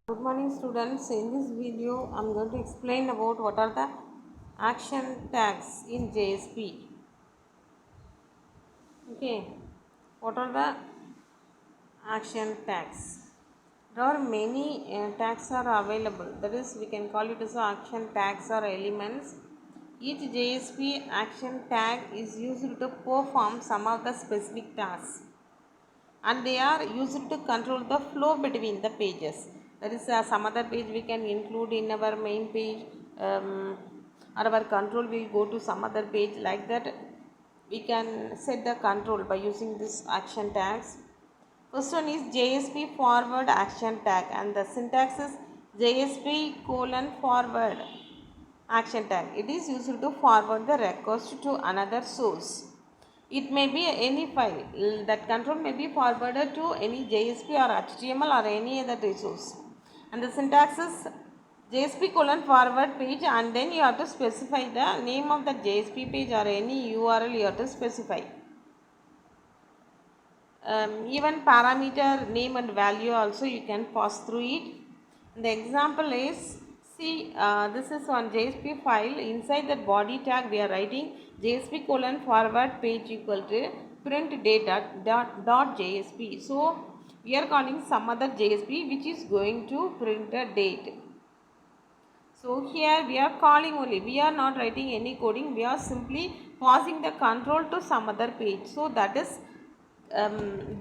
Good morning students. In this video I am going to explain about what are the action tags in JSP. Okay, what are the action tags? There are many tags are available, that is we can call it as action tags or elements. Each JSP action tag is used to perform some of the specific tasks and they are used to control the flow between the pages. That is some other page we can include in our main page, or our control will go to some other page. Like that we can set the control by using this action tags. First one is JSP forward action tag, and the syntax is JSP colon forward action tag. It is used to forward the request to another source. It may be any file. That control may be forwarded to any JSP or HTML or any other resource. And the syntax is JSP colon forward page, and then you have to specify the name of the JSP page or any URL you have to specify. Even parameter name and value also you can pass through it. The example is, see, this is one JSP file. Inside that body tag we are writing JSP colon forward page equal to print data dot JSP. So we are calling some other JSP which is going to print a date. So here we are calling only, we are not writing any coding, we are simply passing the control to some other page. So that is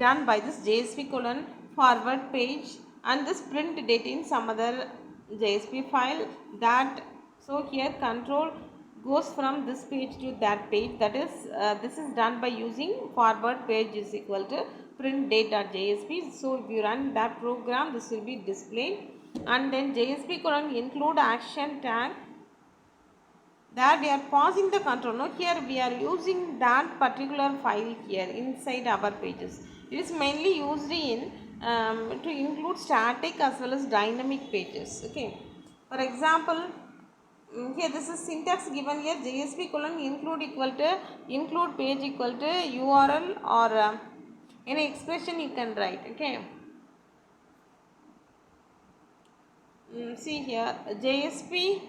done by this JSP colon forward page and this print date in some other JSP file. That, so here control goes from this page to that page. That is this is done by using forward page is equal to print date.jsp. So if you run that program, this will be displayed. And then JSP colon include action tag, that we are passing the control. Now here we are using that particular file here inside our pages. It is mainly used in to include static as well as dynamic pages. Okay, for example, here this is syntax given here, JSP colon include equal to include page equal to URL or any expression you can write. Okay, see here JSP,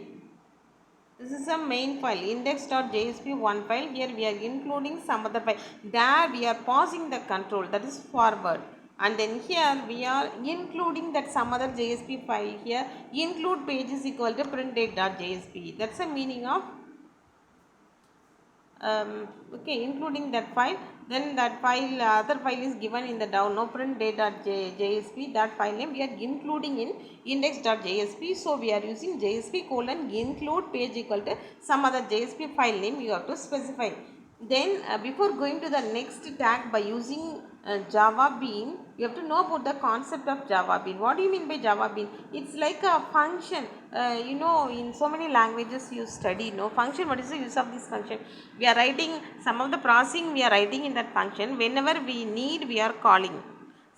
this is a main file index.jsp1 file. Here we are including some other file, there we are passing the control, that is forward, and then here we are including that some other JSP file. Here include page is equal to print date.jsp. That's the meaning of okay, including that file. Then that file, other file is given in the down, no print date.jsp. That file name we are including in index.jsp. So we are using JSP colon include page equal to some other JSP file name you have to specify. Then before going to the next tag by using Java Bean, you have to know about the concept of Java Bean. What do you mean by Java Bean? It's like a function. You know, in so many languages you study, no function. What is the use of this function? We are writing some of the processing, we are writing in that function. Whenever we need, we are calling.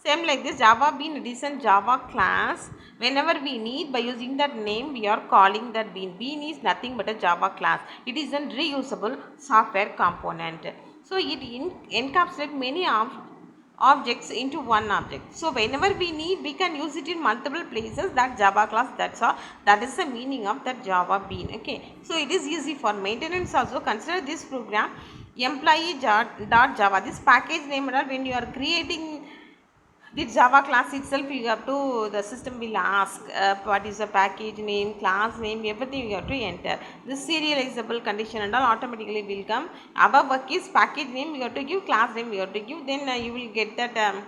Same like this, Java Bean, it is a Java class. Whenever we need, by using that name, we are calling that bean. Bean is nothing but a Java class. It is a reusable software component. So it encapsulates many objects into one object. So whenever we need, we can use it in multiple places. That Java class, that's all. That is the meaning of that Java Bean. Okay. So it is easy for maintenance also. Consider this program employee.java. This package name, when you are creating the Java class itself, you have to, the system will ask what is the package name, class name, everything you have to enter. This serializable condition and all automatically will come. Our work is package name you have to give, class name you have to give, then you will get that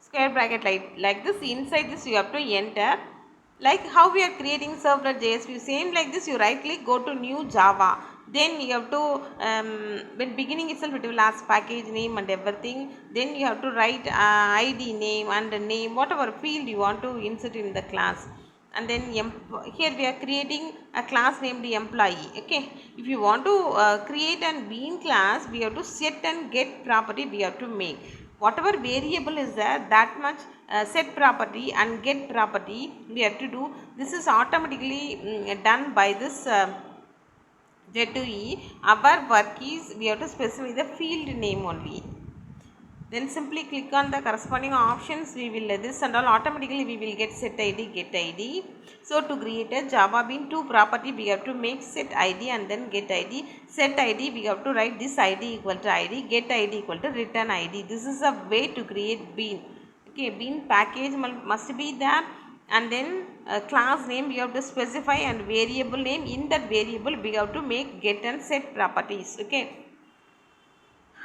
square bracket like this. Inside this you have to enter. Like how we are creating servlet.jsp, same like this, you right click, go to new Java. Then you have to, when beginning itself it will ask package name and everything. Then you have to write ID name and name, whatever field you want to insert in the class. And then here we are creating a class named employee. Okay, if you want to create an bean class, we have to set and get property we have to make. Whatever variable is there, that much set property and get property we have to do. This is automatically done by this J2E. Our work is we have to specify the field name only. Then simply click on the corresponding options. We will this and all automatically we will get set id, get id. So to create a Java Bean 2 property, we have to make set id and then get id. Set id, we have to write this id equal to id, get id equal to return id. This is a way to create Bean. Okay, Bean package must be there, and then class name we have to specify, and variable name. In that variable we have to make get and set properties. Okay,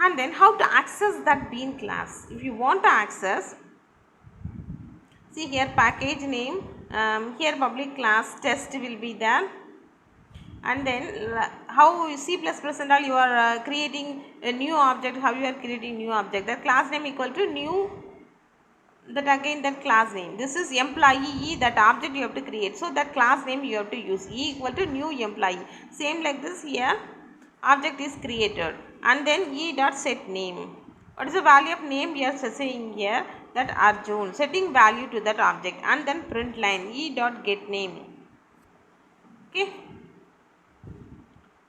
and then how to access that Bean class. If you want to access, see here package name, here public class test will be there, and then how C++ and all you are creating a new object, how you are creating new object, that class name equal to new, that again that class name, this is employee, that object you have to create, so that class name you have to use, e equal to new employee. Same like this here, object is created, and then e dot set name. What is the value of name we are saying here, that Arjun, setting value to that object, and then print line e dot get name. Okay,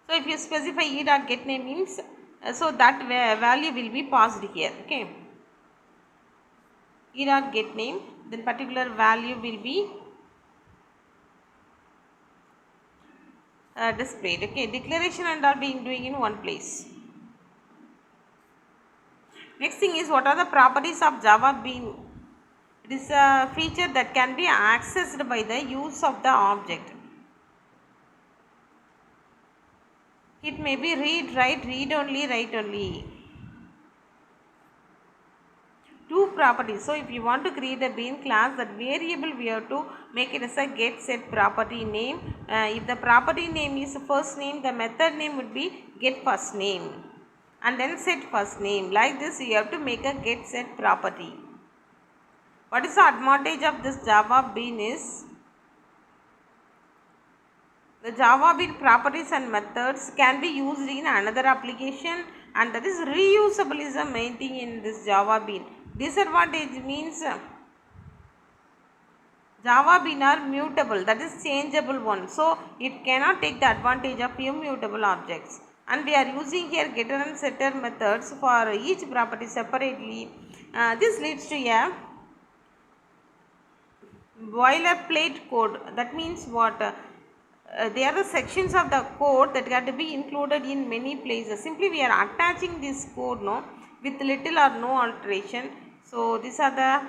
so if you specify e dot get name means so that value will be passed here. Okay, e dot get name, then particular value will be displayed. Okay, declaration and all being doing in one place. Next thing is, what are the properties of Java Bean? It is a feature that can be accessed by the use of the object. It may be read, write, read only, write only. Two properties. So if you want to create a Bean class, that variable we have to make it as a get set property name. If the property name is first name, the method name would be get first name, and then set first name. Like this you have to make a get set property. What is the advantage of this Java Bean is, the Java Bean properties and methods can be used in another application, and that is reusable is the main thing in this Java Bean. Disadvantage means Java Bean are mutable, that is changeable one, so it cannot take the advantage of immutable objects, and we are using here getter and setter methods for each property separately. This leads to a boilerplate code. That means what? They are the sections of the code that got to be included in many places. Simply we are attaching this code with little or no alteration. So these are the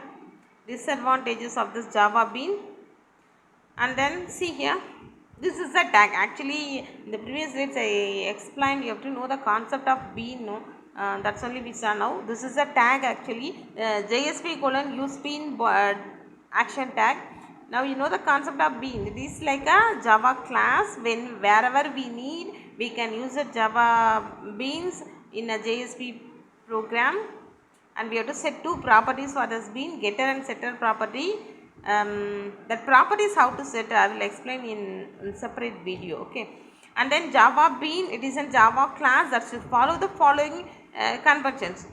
disadvantages of this Java Bean. And then see here, this is a tag. Actually in the previous slides I explained you have to know the concept of Bean. That's only we saw now. This is a tag actually, JSP colon use Bean action tag. Now you know the concept of Bean. It is like a Java class. Wherever we need, we can use the Java Beans in a JSP program, and we have to set two properties for this Bean, getter and setter property. That properties how to set I will explain in separate video. Okay, and then Java Bean, it is a Java class that should follow the following conventions.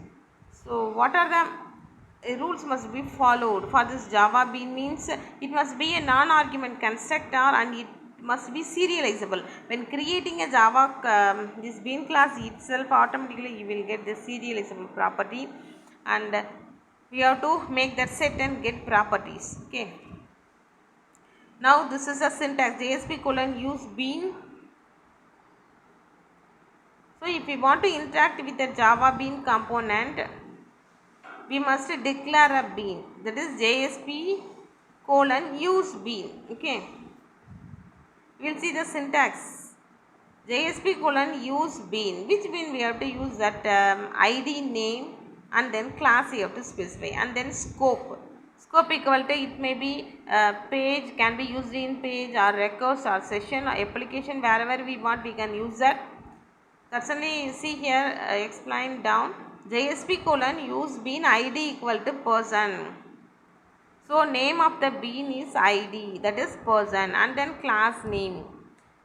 So what are the rules must be followed for this Java Bean? Means it must be a non-argument constructor, and it must be serializable. When creating a Java this Bean class itself, automatically you will get the serializable property, and we have to make that set and get properties. Okay, now this is a syntax, JSP colon use Bean. So if we want to interact with the Java Bean component, we must declare a Bean, that is JSP colon use Bean. Okay, we will see the syntax, JSP colon use Bean. Which Bean we have to use? That ID name, and then class you have to specify, and then scope equal to, it may be page, can be used in page or records or session or application, wherever we want we can use that. That's only see here explained down, JSP colon use Bean ID equal to person. So name of the Bean is ID, that is person, and then class name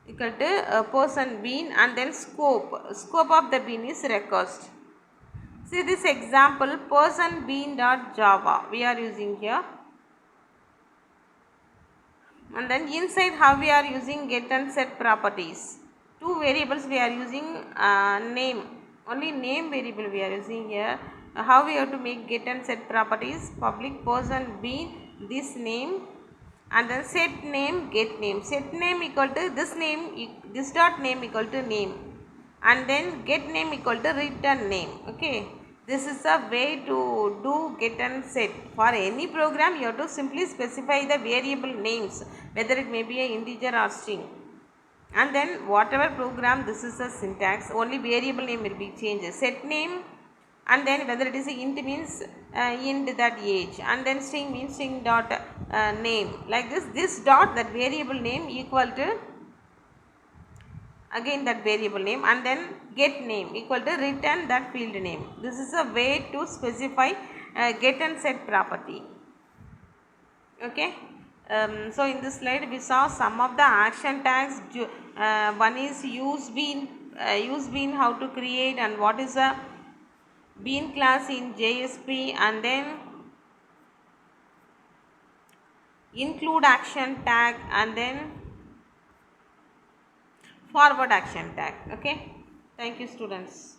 equal to person Bean, and then scope of the Bean is request. See this example, person Bean dot Java we are using here, and then inside how we are using get and set properties. Two variables we are using, name, only name variable we are using here, how we have to make get and set properties. Public person bean this name, and then set name get name. Set name equal to this name, this dot name equal to name, and then get name equal to return name. Okay, this is a way to do get and set. For any program you have to simply specify the variable names, whether it may be a integer or string, and then whatever program, this is a syntax, only variable name will be changed. Set name, and then whether it is a int means int that age, and then string means string dot name, like this dot, that variable name equal to again that variable name, and then get name equal to return that field name. This is a way to specify get and set property. Okay. So in this slide we saw some of the action tags. One is use bean, how to create, and what is a bean class in JSP, and then include action tag, and then forward action tag. Okay, thank you students.